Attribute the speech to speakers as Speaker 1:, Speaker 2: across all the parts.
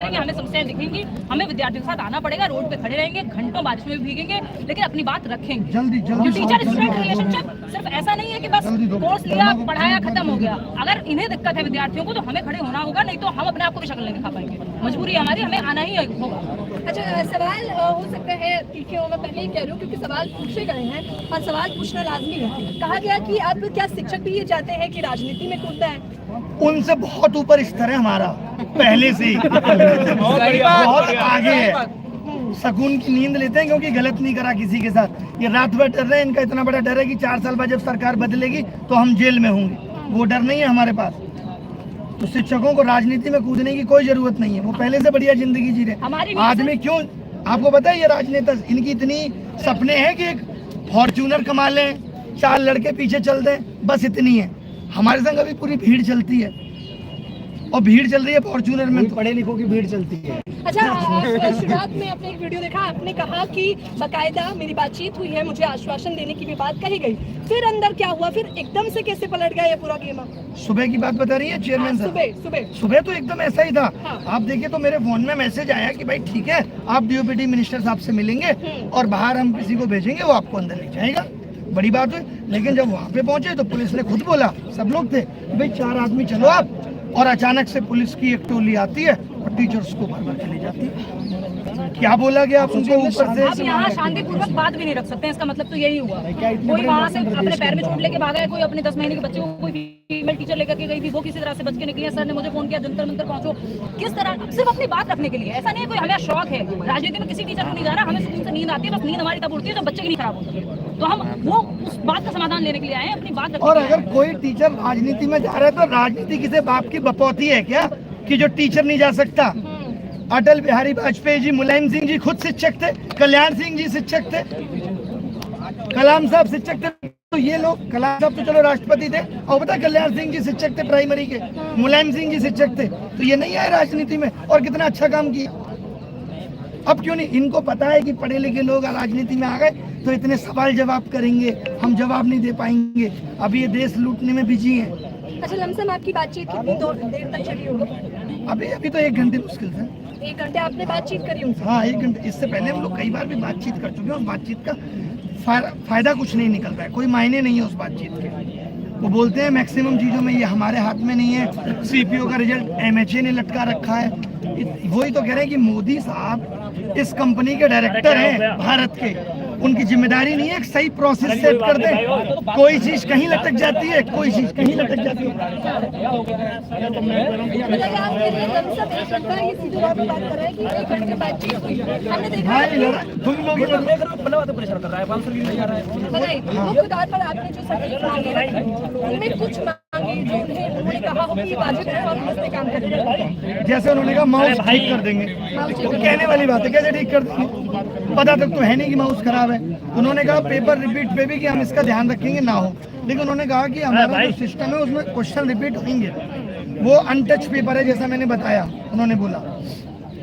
Speaker 1: हमें समस्याएं दिखेंगी, हमें विद्यार्थियों के साथ आना पड़ेगा, रोड पे खड़े रहेंगे, घंटों बारिश में भी भीगेंगे, लेकिन अपनी बात रखेंगे।
Speaker 2: जल्दी
Speaker 1: टीचर स्टूडेंट रिलेशनशिप सिर्फ ऐसा नहीं है कि बस कोर्स लिया, पढ़ाया, खत्म हो गया। अगर इन्हें दिक्कत है विद्यार्थियों को, तो हमें खड़े होना होगा, नहीं तो हम अपने आप को भी शक्ल नहीं दिखा पाएंगे। मजबूरी हमारी, हमें आना ही होगा।
Speaker 3: अच्छा, सवाल हो सकता है कि मैं पहले ही कह रही हूँ, क्योंकि सवाल पूछे गए हैं और सवाल पूछना लाजमी है। कहा गया कि अब क्या शिक्षक भी ये चाहते हैं कि राजनीति में कूदना है?
Speaker 2: उनसे बहुत ऊपर स्तर है हमारा, पहले से ही बहुत आगे है। सुकून की नींद लेते हैं क्योंकि गलत नहीं करा किसी के साथ। ये रात भर डर रहे हैं, इनका इतना बड़ा डर है कि 4 साल बाद जब सरकार बदलेगी तो हम जेल में होंगे। वो डर नहीं है हमारे पास। तो शिक्षकों को राजनीति में कूदने की कोई जरूरत नहीं है, वो पहले से बढ़िया जिंदगी जी रहे। आदमी क्यों, आपको पता है ये राजनेता इनकी इतनी सपने हैं कि एक फॉर्च्यूनर कमा लें, 4 लड़के पीछे चल दें, बस इतनी है। हमारे संग अभी पूरी भीड़ चलती है और भीड़ चल रही है फॉर्च्यूनर में, पढ़े लिखों की भीड़ चलती है।
Speaker 3: अच्छा, शुरुआत में आपने एक वीडियो देखा, आपने कहा कि बाकायदा मेरी बातचीत हुई है, मुझे आश्वासन देने की भी बात कही गई। फिर अंदर क्या हुआ, फिर एकदम से कैसे पलट गया ये पूरा गेम?
Speaker 2: सुबह की बात बता रही है चेयरमैन साहब? सुबह तो एकदम ऐसा ही था। हाँ। आप देखिए तो मेरे फोन में मैसेज आया कि भाई ठीक है, आप डीओपीटी मिनिस्टर साहब से मिलेंगे और बाहर हम किसी को भेजेंगे, वो आपको अंदर ले जाएगा। बड़ी बात है। लेकिन जब वहाँ पे पहुंचे तो पुलिस ने खुद बोला, सब लोग थे, भाई 4 आदमी चलो आप, और अचानक से पुलिस की एक टोली आती है और टीचर्स को भर चली जाती है। क्या बोला गया आप उनको ऊपर से?
Speaker 1: आप यहाँ शांतिपूर्वक बात भी नहीं रख सकते हैं, इसका मतलब तो यही हुआ। कोई वहाँ से अपने पैर में चोट लेके भागा है, कोई अपने 10 महीने के बच्चे को कोई फीमेल टीचर लेकर के गई थी, वो किसी तरह से बच के निकली है। सर ने मुझे फोन किया, जंतर मंतर पहुंचो। किस तरह, सिर्फ अपनी बात रखने के लिए। ऐसा नहीं है कोई हमें शौक है राजनीति में, किसी टीचर को नहीं जा रहा, हमें सुकून से नींद आती है, बस नींद हमारी तब उड़ती है जब बच्चे की नहीं खराब होती है। तो हम वो उस बात का समाधान लेने के लिए आए हैं, अपनी बात।
Speaker 2: और अगर कोई टीचर राजनीति में जा रहा है तो राजनीति किसी बाप की बपौती है क्या कि जो टीचर नहीं जा सकता? अटल बिहारी वाजपेयी जी, मुलायम सिंह जी खुद शिक्षक थे, कल्याण सिंह जी शिक्षक थे, कलाम साहब शिक्षक थे। तो ये लोग, कलाम साहब तो चलो राष्ट्रपति थे, और पता कल्याण सिंह जी शिक्षक थे प्राइमरी के, मुलायम सिंह जी शिक्षक थे। तो ये नहीं आए राजनीति में और कितना अच्छा काम किया। अब क्यों नहीं? इनको पता है कि पढ़े लिखे लोग राजनीति में आ गए तो इतने सवाल जवाब करेंगे, हम जवाब नहीं दे पाएंगे। अभी ये देश लूटने में बिजी है।
Speaker 3: अच्छा, लमसम आपकी बातचीत कितनी देर तक चली होगी?
Speaker 2: अभी तो 1 घंटे मुश्किल से।
Speaker 3: 1 घंटे आपने बातचीत करी उनसे?
Speaker 2: हाँ, 1 घंटे। इससे पहले हम लोग कई बार भी बातचीत कर चुके हैं। उस बातचीत का फायदा कुछ नहीं निकलता है, कोई मायने नहीं है उस बातचीत के। वो बोलते हैं मैक्सिमम चीज़ों में ये हमारे हाथ में नहीं है, सीपीओ का रिजल्ट MHA ने लटका रखा है। वही तो कह रहे हैं कि मोदी साहब इस कंपनी के डायरेक्टर हैं भारत के, उनकी जिम्मेदारी नहीं है एक सही प्रोसेस सेट कर दे। कोई चीज कहीं लटक जाती है, कोई चीज कहीं लटक जाती है। जैसे उन्होंने कहा माउस ठीक कर देंगे, तो कहने वाली बात है, कैसे ठीक कर देंगे? पता तक तो है नहीं कि माउस खराब है। उन्होंने कहा पेपर रिपीट पे भी कि हम इसका ध्यान रखेंगे ना हो, लेकिन उन्होंने कहा कि हमारा जो सिस्टम है उसमें क्वेश्चन रिपीट होंगे। वो अनटच पेपर है, जैसा मैंने बताया। उन्होंने बोला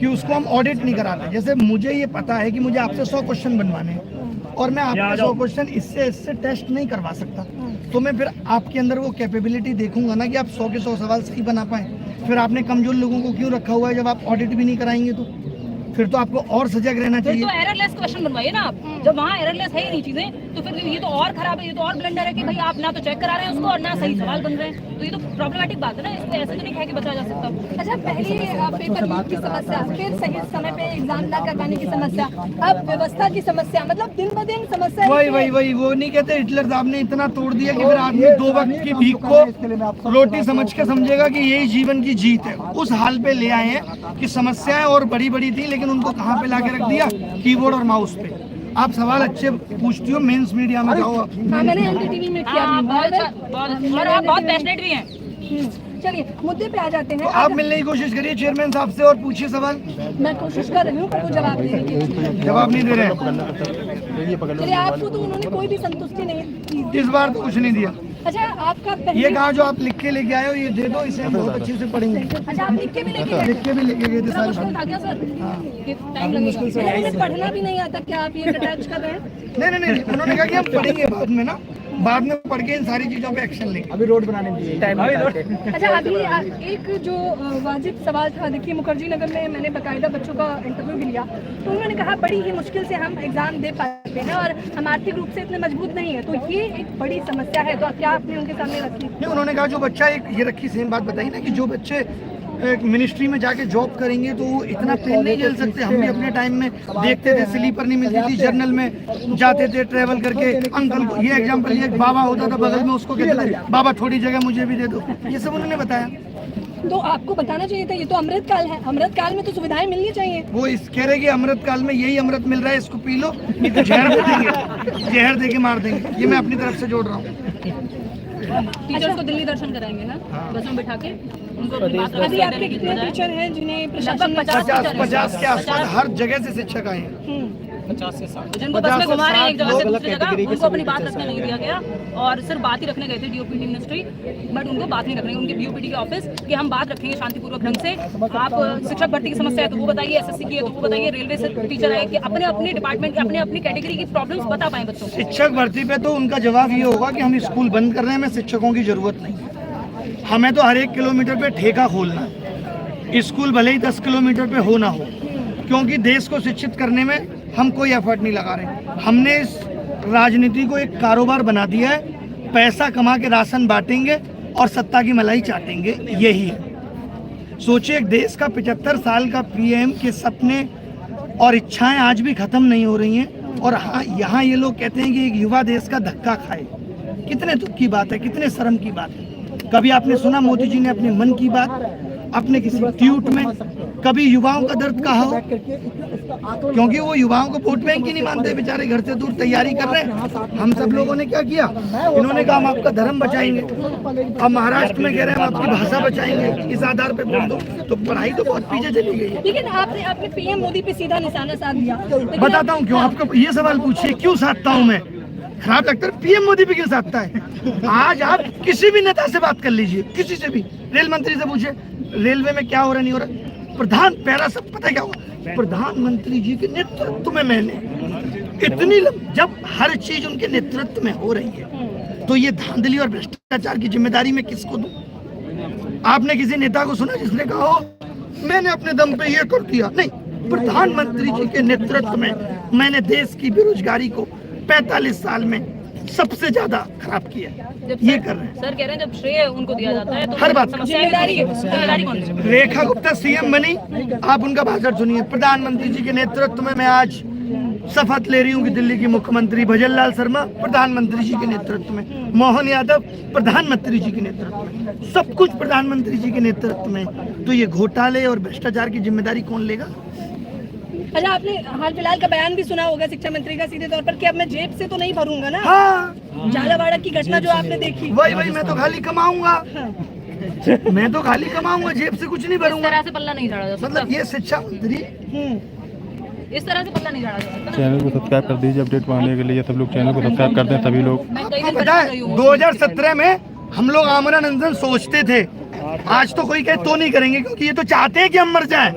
Speaker 2: कि उसको हम ऑडिट नहीं कराते। जैसे मुझे ये पता है कि मुझे आपसे 100 क्वेश्चन बनवाने हैं और मैं आपके 100 क्वेश्चन इससे टेस्ट नहीं करवा सकता, तो मैं फिर आपके अंदर वो कैपेबिलिटी देखूंगा ना कि आप 100 के 100 सवाल सही बना पाए। फिर आपने कमजोर लोगों को क्यों रखा हुआ है? जब आप ऑडिट भी नहीं कराएंगे तो फिर तो आपको और सजग रहना चाहिए।
Speaker 1: तो एररलेस क्वेश्चन बनवाइए ना आप। जब वहाँ एररलेस है ही नहीं चीजें, तो फिर ये तो और खराब है, ये तो और ब्लंडर है कि भाई आप ना तो चेक करा रहे हैं उसको और ना सही सवाल बन रहे हैं। तो ये तो प्रॉब्लमेटिक बात है ना, इसको ऐसे तो नहीं कह के बचा जा सकता।
Speaker 3: अच्छा, पहले पेपर लीक की समस्या, फिर सही समय पे एग्जाम ना करवाने की समस्या, अब व्यवस्था की समस्या, मतलब दिन ब दिन समस्या।
Speaker 2: वही वो नहीं कहते हिटलर साहब ने इतना तोड़ दिया कि फिर आदमी 2 वक्त की भीख को रोटी समझ के समझेगा कि यही जीवन की जीत है। उस हाल पे ले आए हैं कि समस्याएं और बड़ी बड़ी थी, लेकिन उनको कहाँ पे लाके रख दिया? कीबोर्ड और माउस पे। आप सवाल अच्छे पूछती हो, मेंस मीडिया में जाओ।
Speaker 3: मैंने NDTV में किया।
Speaker 1: और आप बहुत पैशनेट भी हैं।
Speaker 3: चलिए मुद्दे पे आ जाते हैं।
Speaker 2: तो आप मिलने की कोशिश करिए चेयरमैन साहब से और पूछिए सवाल।
Speaker 3: मैं कोशिश कर रही हूँ पर वो जवाब देने की
Speaker 2: जवाब नहीं दे रहे हैं।
Speaker 3: चलिए, आपको तो उन्होंने कोई भी संतुष्टि नहीं की
Speaker 2: इस बार तो कुछ नहीं दिया।
Speaker 3: अच्छा, आपका
Speaker 2: ये कहा जो आप लिख के लेके आए हो ये दे दो, इसे हम बहुत अच्छे से पढ़ेंगे।
Speaker 3: अच्छा, आप लिख के भी लेके
Speaker 2: गए थे सारे।
Speaker 3: पढ़ना भी नहीं आता क्या? आप ये अटैच कर रहे हैं?
Speaker 2: नहीं, उन्होंने कहा कि हम पढ़ेंगे बाद में ना, बाद में पढ़ के इन सारी चीजों पे एक्शन लेंगे।
Speaker 4: अभी रोड बनाने में
Speaker 3: अच्छा, अभी एक जो वाजिब सवाल था, देखिए मुखर्जी नगर में मैंने बाकायदा बच्चों का इंटरव्यू भी लिया, तो उन्होंने कहा बड़ी ही मुश्किल से हम एग्जाम दे पाते हैं और हम आर्थिक रूप से इतने मजबूत नहीं है, तो ये एक बड़ी समस्या है। तो क्या आपने उनके सामने रखी?
Speaker 2: नहीं, उन्होंने कहा जो बच्चा ये रखी सेम बात बताई ना कि जो बच्चे मिनिस्ट्री में जाके जॉब करेंगे तो वो इतना पेन नहीं झेल सकते। हम भी अपने टाइम में देखते थे, स्लीपर नहीं मिलती थी, जर्नल में जाते थे ट्रेवल करके। अंकल को ये एग्जांपल, ये बाबा होता था बगल में, उसको कहते थे बाबा थोड़ी जगह मुझे भी दे दो, ये सब उन्होंने बताया।
Speaker 3: तो आपको बताना चाहिए था, ये तो अमृत काल है, अमृत काल में तो सुविधाएं मिलनी चाहिए।
Speaker 2: वो इस कह रहे कि अमृत काल में यही अमृत मिल रहा है, इसको पी लो, नहीं तो जहर दे देंगे, जहर दे के मार देंगे। ये मैं अपनी तरफ से जोड़ रहा हूँ।
Speaker 1: टीचर्स को दिल्ली दर्शन कराएंगे ना, बस में बिठा के उनको अपनी बात
Speaker 3: अभी आपके कितने टीचर हैं जिन्हें प्रशासन
Speaker 1: लगभग
Speaker 2: 50 के आसपास हर जगह से शिक्षक आए हैं।
Speaker 4: 50 से 60
Speaker 1: जिनको बस में घुमा रहे हैं एक जगह से दूसरी जगह,
Speaker 4: कैटेगरी के
Speaker 1: उनको अपनी
Speaker 4: सभी
Speaker 1: बात
Speaker 4: टीचर्स
Speaker 1: रखने नहीं दिया गया और सिर्फ बात ही रखने गए थे डीओपीटी मिनिस्ट्री, बट उनको बात नहीं रखने, उनके बीओपीटी के ऑफिस कि हम बात रखेंगे शांतिपूर्वक ढंग से। आप शिक्षक भर्ती की समस्या है तो वो बताइए, एसएससी की है तो वो बताइए, रेलवे से टीचर आए कि अपने अपने डिपार्टमेंट की अपने कैटेगरी की प्रॉब्लम्स बता पाए बच्चों को।
Speaker 2: शिक्षक भर्ती पे तो उनका जवाब ये होगा कि हम स्कूल बंद कर रहे हैं, हमें शिक्षकों की जरूरत नहीं, हमें तो हर 1 किलोमीटर पे ठेका खोलना है, स्कूल भले ही 10 किलोमीटर पे हो ना हो, क्योंकि देश को शिक्षित करने में हम कोई एफर्ट नहीं लगा रहे। हमने इस राजनीति को एक कारोबार बना दिया है, पैसा कमा के राशन बांटेंगे और सत्ता की मलाई चाटेंगे, यही है। सोचिए, एक देश का 75 साल का पीएम के सपने और इच्छाएं आज भी खत्म नहीं हो रही हैं, और हाँ, यहाँ ये लोग कहते हैं कि एक युवा देश का धक्का खाए। कितने दुख की बात है, कितने शर्म की बात है। कभी आपने सुना मोदी जी ने अपने मन की बात अपने किसी ट्वीट में कभी युवाओं का दर्द कहा हो? क्योंकि वो युवाओं को वोट बैंक ही नहीं मानते, बेचारे घर से दूर तैयारी कर रहे हैं। हम सब लोगों ने क्या किया, इन्होंने कहा हम आपका धर्म बचाएंगे, अब महाराष्ट्र में कह रहे हैं हम आपकी भाषा बचाएंगे, इस आधार पे वोट दो। तो पढ़ाई तो बहुत पीछे चली गई है।
Speaker 3: लेकिन आपने पीएम मोदी पे सीधा निशाना साध दिया।
Speaker 2: बताता हूँ क्यों, आपको ये सवाल पूछिए क्यों साधता हूँ मैं, खराब लगता है पीएम मोदी पे क्यों साधता है। आज आप किसी भी नेता से बात कर लीजिए, किसी से भी, रेल मंत्री से पूछिए रेलवे में क्या हो रहा नहीं हो रहा, पहला सब पता है क्या हुआ, प्रधानमंत्री जी के नेतृत्व में मैंने इतनी जब हर चीज उनके नेतृत्व में हो रही है तो ये धांधली और भ्रष्टाचार की जिम्मेदारी मैं किसको दूं? आपने किसी नेता को सुना जिसने कहा हो मैंने अपने दम पे ये कर दिया? नहीं, प्रधानमंत्री जी के नेतृत्व में मैंने देश की बेरोजगारी को 45 साल में सबसे ज्यादा खराब किया। ये कर रहे हैं
Speaker 1: सर, कह रहे हैं जब श्रेय उनको दिया जाता है तो
Speaker 2: हर बात
Speaker 1: जिम्मेदारी कौन सी?
Speaker 2: रेखा गुप्ता सीएम बनी, आप उनका भाषण सुनिए, प्रधानमंत्री जी के नेतृत्व में मैं आज शपथ ले रही हूँ कि दिल्ली की मुख्यमंत्री भजनलाल शर्मा प्रधानमंत्री जी के नेतृत्व में, मोहन यादव प्रधानमंत्री जी के नेतृत्व में, सब कुछ प्रधानमंत्री जी के नेतृत्व में। तो ये घोटाले और भ्रष्टाचार की जिम्मेदारी कौन लेगा?
Speaker 3: अच्छा, आपने हाल फिलहाल का बयान भी सुना होगा शिक्षा मंत्री का सीधे तौर पर कि अब मैं जेब से तो नहीं भरूंगा ना।
Speaker 2: हाँ,
Speaker 3: झालावाड़ की घटना जो आपने देखी,
Speaker 2: वही मैं तो खाली कमाऊंगा, मैं तो खाली कमाऊंगा, जेब से कुछ नहीं
Speaker 1: इस
Speaker 2: भरूंगा।
Speaker 1: तरह से पल्ला नहीं झाड़ा जा सकता।
Speaker 2: मतलब ये शिक्षा मंत्री
Speaker 1: इस तरह से पल्ला नहीं झाड़ा जा सकता।
Speaker 5: चैनल को सब्सक्राइब कर दीजिए अपडेट पाने के लिए, सब लोग चैनल को सब्सक्राइब कर दें सभी लोग।
Speaker 1: मैं कई
Speaker 2: आपको
Speaker 1: दिन
Speaker 2: पता
Speaker 1: परेशान
Speaker 2: है
Speaker 1: रही हूँ।
Speaker 2: 2017 में हम लोग आमरण अनशन सोचते थे, आज तो कोई कहे तो नहीं करेंगे क्योंकि ये तो चाहते हैं कि हम मर जाएं,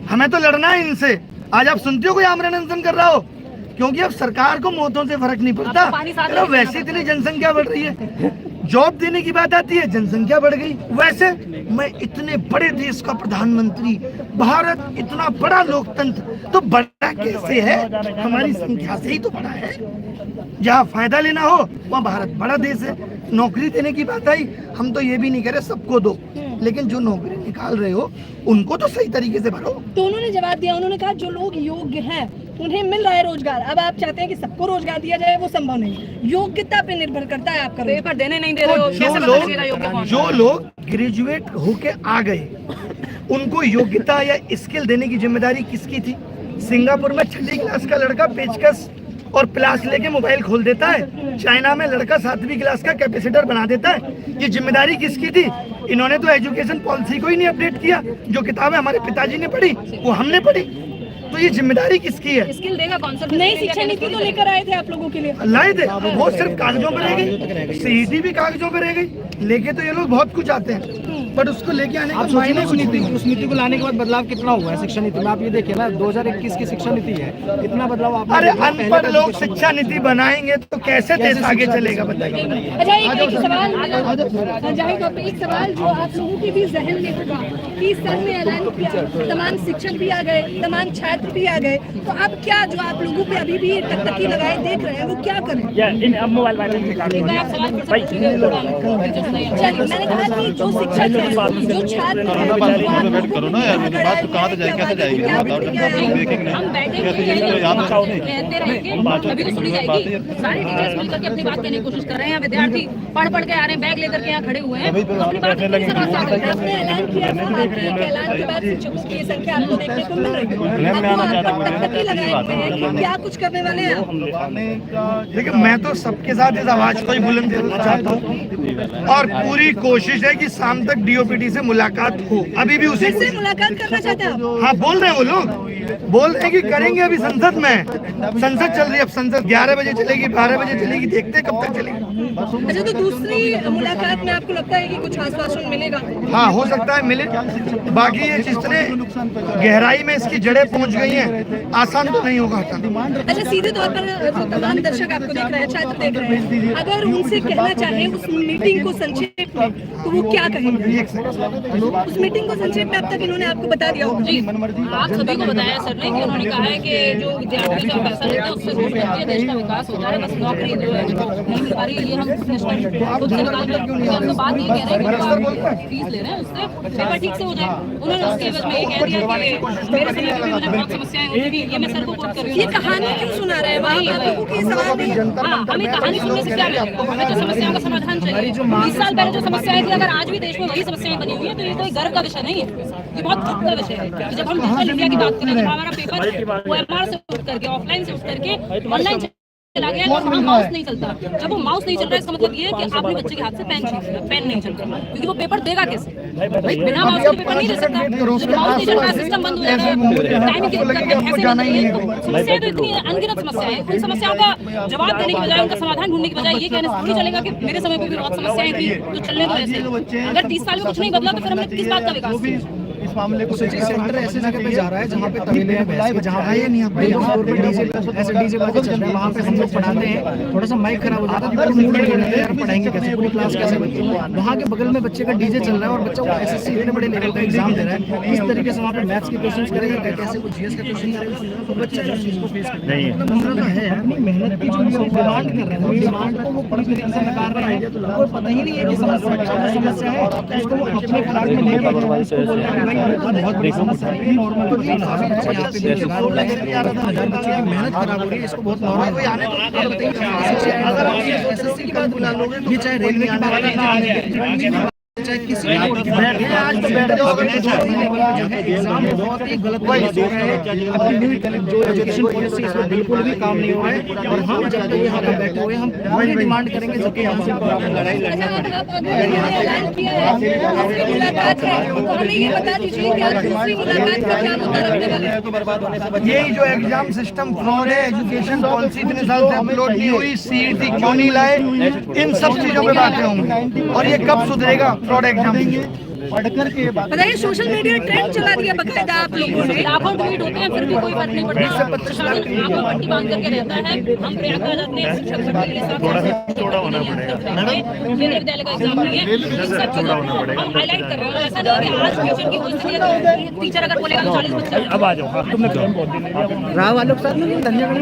Speaker 2: हमें तो लड़ना है इनसे। आज आप सुनते हो कोई आमरण अनशन कर रहा हो? क्योंकि अब सरकार को मौतों से फर्क नहीं पड़ता। अरे वैसे इतनी जनसंख्या बढ़ रही है, जॉब देने की बात आती है जनसंख्या बढ़ गई। वैसे मैं इतने बड़े देश का प्रधानमंत्री, भारत इतना बड़ा लोकतंत्र तो बड़ा कैसे है? हमारी संख्या से ही तो बड़ा है। जहाँ फायदा लेना हो वहाँ भारत बड़ा देश है। नौकरी देने की बात आई, हम तो ये भी नहीं कह रहे सबको दो, लेकिन जो नौकरी निकाल रहे हो उनको तो सही तरीके से भरो।
Speaker 3: तो उन्होंने जवाब दिया, उन्होंने कहा जो लोग योग्य हैं उन्हें मिल रहा है रोजगार। अब आप चाहते हैं कि सबको रोजगार दिया जाए, वो संभव नहीं, योग्यता पे निर्भर करता है आपका।
Speaker 1: पेपर देने नहीं दे रहे हो, कैसे पता चलेगा योग्य कौन?
Speaker 2: जो लोग ग्रेजुएट होके आ गए उनको योग्यता या स्किल देने की जिम्मेदारी किसकी थी? सिंगापुर में 6वीं क्लास का लड़का पेचकस और प्लास लेके मोबाइल खोल देता है, चाइना में लड़का 7वीं क्लास का कैपेसिटर बना देता है। ये जिम्मेदारी किसकी थी? इन्होंने तो एजुकेशन पॉलिसी को ही नहीं अपडेट किया। जो किताबें हमारे पिताजी ने पढ़ी वो हमने पढ़ी, तो ये जिम्मेदारी किसकी है?
Speaker 1: स्किल देगा कौन सा?
Speaker 3: नई शिक्षा नीति तो लेकर आए थे आप लोगों के लिए,
Speaker 2: लाए थे, वो सिर्फ कागजों पर रह गई, सीईटी भी कागजों पर रह गई, लेके तो ये लोग बहुत कुछ आते हैं। बट उसको लेके आने का
Speaker 4: आप
Speaker 2: मायने
Speaker 4: सोचिए
Speaker 2: कुछ नहीं।
Speaker 4: उस नीति को लाने के बाद बदलाव कितना हुआ है शिक्षा नीति में। आप ये देखिए ना 2021 की शिक्षा नीति है, इतना बदलाव आप
Speaker 2: अरे अनपढ़ लोग शिक्षा नीति बनाएंगे तो कैसे देश आगे चलेगा बताइए।
Speaker 3: अच्छा एक सवाल जाहिद आप एक सवाल जो आप लोगों के भी जहन में होगा कि सर ने ऐलान किया, तमाम शिक्षक भी आ गए, तमाम छात्र भी आ गए, तो अब क्या जो आप लोगों पे अभी भी टकटकी लगाए देख रहे हैं वो क्या करें? चलिए मैंने कहा कि जो शिक्षक है, जो छात्र है,
Speaker 5: करो ना यार, मेरी बात तो कहाँ से जाएगी, कैसे जाएगी,
Speaker 1: हम बैठेंगे कहते रहेंगे, अभी तो सुनी जाएगी। सारे टीचर्स मिलकर के अपनी बात कहने की कोशिश कर रहे हैं। विद्यार्थी पढ़ के आ रहे हैं, बैग लेकर के यहाँ खड़े हुए हैं, अपनी बात
Speaker 3: आपने ऐलान किया था कि एक ऐलान के बाद शिक्षकों की संख्या आपको देखने को मिल रही है, टकटकी लगाए हुए हैं, क्या कुछ करने वाले हैं आप?
Speaker 2: देखिए मैं तो सबके साथ इस आवाज को ही बुलंद करना चाहता हूँ और पूरी कोशिश है कि शाम तक डीओपीटी से मुलाकात हो। अभी भी उसी
Speaker 3: फिर से मुलाकात करना चाहते हैं आप?
Speaker 2: हाँ बोल रहे हैं वो लोग, बोल रहे हैं कि करेंगे। अभी संसद में संसद चल रही है, अब संसद 11 बजे चलेगी, 12 बजे चलेगी, देखते हैं कब तक चलेगी।
Speaker 3: अच्छा तो दूसरी मुलाकात में आपको लगता है कि कुछ आश्वासन मिलेगा?
Speaker 2: हाँ हो सकता है मिले। बाकी ये जितने गहराई में इसकी जड़ें पहुंच गई हैं, आसान तो नहीं होगा हटाना।
Speaker 3: अच्छा सीधे तौर पर जो तमाम दर्शक आपको देख रहे हैं, छात्र देख रहे हैं, अगर उनसे कहना चाहें उस मीटिंग को संक्षेप में तो वो क्या कहेंगे? उस मीटिंग को संक्षेप में अब तक इन्होंने आपको बता दिया होगा।
Speaker 1: जी आप सभी को बताया सर ने कि उन्होंने कहा है कि जो विद्यार्थी का पैसा लेते हैं उससे रोज बढ़ती है, देश का विकास होता है। बस नौकरी जो है नहीं मिल पा रही है, ये हम नेशनल खुद से निकाल कर हम तो बात नहीं कह रहे हैं कि फीस ले रहे हैं, उससे पेपर ठीक से हो जाए। उन्होंने उसके एवज में ये कह दिया कि मेरे समय में भी मुझे बहुत समस्याएं होती थी, ये मैं सर को कोट कर रही हूँ।
Speaker 3: ये कहानी क्यों सुना रहे हैं वहाँ आप लोगों की सवाल नहीं है?
Speaker 1: हाँ, हमें कहानी सुनने से क्या मिलेगा? हमें तो समस्याओं का समाधान चाहिए। 20 साल पहले जो समस्याएं थी, अगर आज भी देश में वही समस्याएं बनी हुई है तो ये कोई गर्व का विषय नहीं है, ये बहुत दुख का विषय है। जब हम डिजिटल इंडिया की बात करें, जब हमारा पेपर OMR से उठ करके ऑफलाइन से उठ करके ऑनलाइन चला गया, तो वहाँ माउस नहीं चलता। जब वो माउस नहीं चल रहा है इसका मतलब ये है कि आपने बच्चे के हाथ से पेन छीन लिया, पेन नहीं चल रहा, क्योंकि वो पेपर देगा कैसे? भाई बिना माउस के पेपर नहीं दे सकता। जब माउस नहीं चल रहा, सिस्टम बंद हो जाएगा, टाइम की दिक्कत है, पैसे नहीं मिलेंगे। तो समस्याएं तो इतनी अनगिनत समस्याएं हैं, उन समस्याओं का जवाब देने की बजाय, उनका समाधान ढूंढने की बजाय ये कहने से थोड़ी चलेगा कि मेरे समय पे भी बहुत समस्याएं थी तो चलने दो ऐसे। अगर 30 साल में कुछ नहीं बदला तो फिर हमने किस बात का विकास किया?
Speaker 4: इस मामले को सोचिए, सेंटर ऐसे जगह पे जा रहा है जहाँ पे तबेले हैं भैंस के, जहाँ पे नहीं ऐसे डीजे बाजे चल रहे हैं, वहाँ पे हम लोग पढ़ाते हैं, थोड़ा सा माइक खराब हो जाता है तो मूड नहीं रहता है यार, पढ़ाएंगे कैसे, पूरी क्लास कैसे बनती है। वहाँ के बगल में बच्चे का डीजे चल रहा है और बच्चा वो SSC इतने बड़े लेवल का एग्जाम दे रहा है, इस तरीके से वहाँ पे मैथ्स के क्वेश्चन करेगा, कैसे वो GS का क्वेश्चन करेगा, तो बच्चा इस चीज को फेस करेगा। है यार, मेहनत की जो डिमांड कर रहे हैं, डिमांड को वो पूरी तरीके से नकार रहे हैं, तो पता ही नहीं है कि समस्या है, उसको वो अपने खराब में नहीं कर रहे हैं, उसको बोल रहे हैं बहुत समस्या है, नॉर्मल मेहनत खराब हो रही है, इसको बहुत नॉर्मल ये चाहे रेलवे की बात करना, चाहे किसी आज तो बैठ जाओ, एग्जाम बहुत ही गलत तरीके से जो एजुकेशन पॉलिसी इसमें बिल्कुल भी काम नहीं हुआ है। और हम जब तक यहाँ पे बैठे हुए हम पूरी डिमांड करेंगे जबकि यहाँ से लड़ाई लड़ना
Speaker 2: यही जो एग्जाम सिस्टम फ्रॉड है, एजुकेशन पॉलिसी इतने साल से अपलोड नहीं हुई, CET क्यों नहीं लाए, इन सब चीजों पे बातें होंगी और ये कब सुधरेगा फ्रॉड एग्जाम?
Speaker 4: पढ़कर के
Speaker 3: बताइए सोशल मीडिया ट्रेंड चला दिया बकायदा आप लोगों ने,
Speaker 1: लाखों ट्वीट होते हैं फिर भी कोई फर्क नहीं पड़ता। प्रशासन आंखों पट्टी बांध करके रहता है। हम प्रयागराज अपने शिक्षक भर्ती के साथ चौड़ा होना पड़ेगा, ये विद्यालय का एग्जाम नहीं है, इन सब चीजों को हम हाईलाइट कर रहे हैं। ऐसा नहीं है कि आज फ्यूचर की कोई स्थिति है तो टीचर अगर बोलेगा तो 40 बच्चे
Speaker 4: अब आ जाओ, तुमने राव वालों के साथ नहीं, धन्यवाद।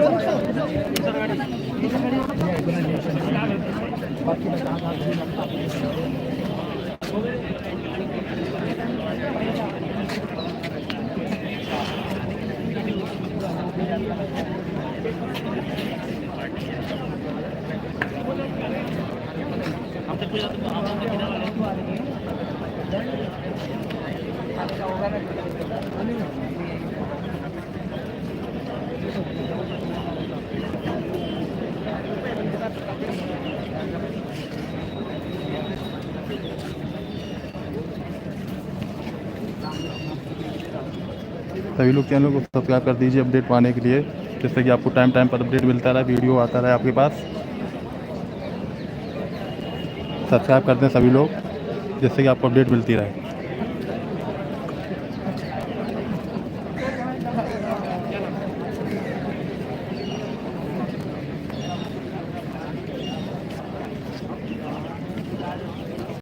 Speaker 5: सभी लोग चैनल को सब्सक्राइब कर दीजिए अपडेट पाने के लिए, जिससे कि आपको टाइम टाइम पर अपडेट मिलता रहे, वीडियो आता रहे आपके पास। सब्सक्राइब कर दें सभी लोग। जिससे कि आपको अपडेट मिलती रहे।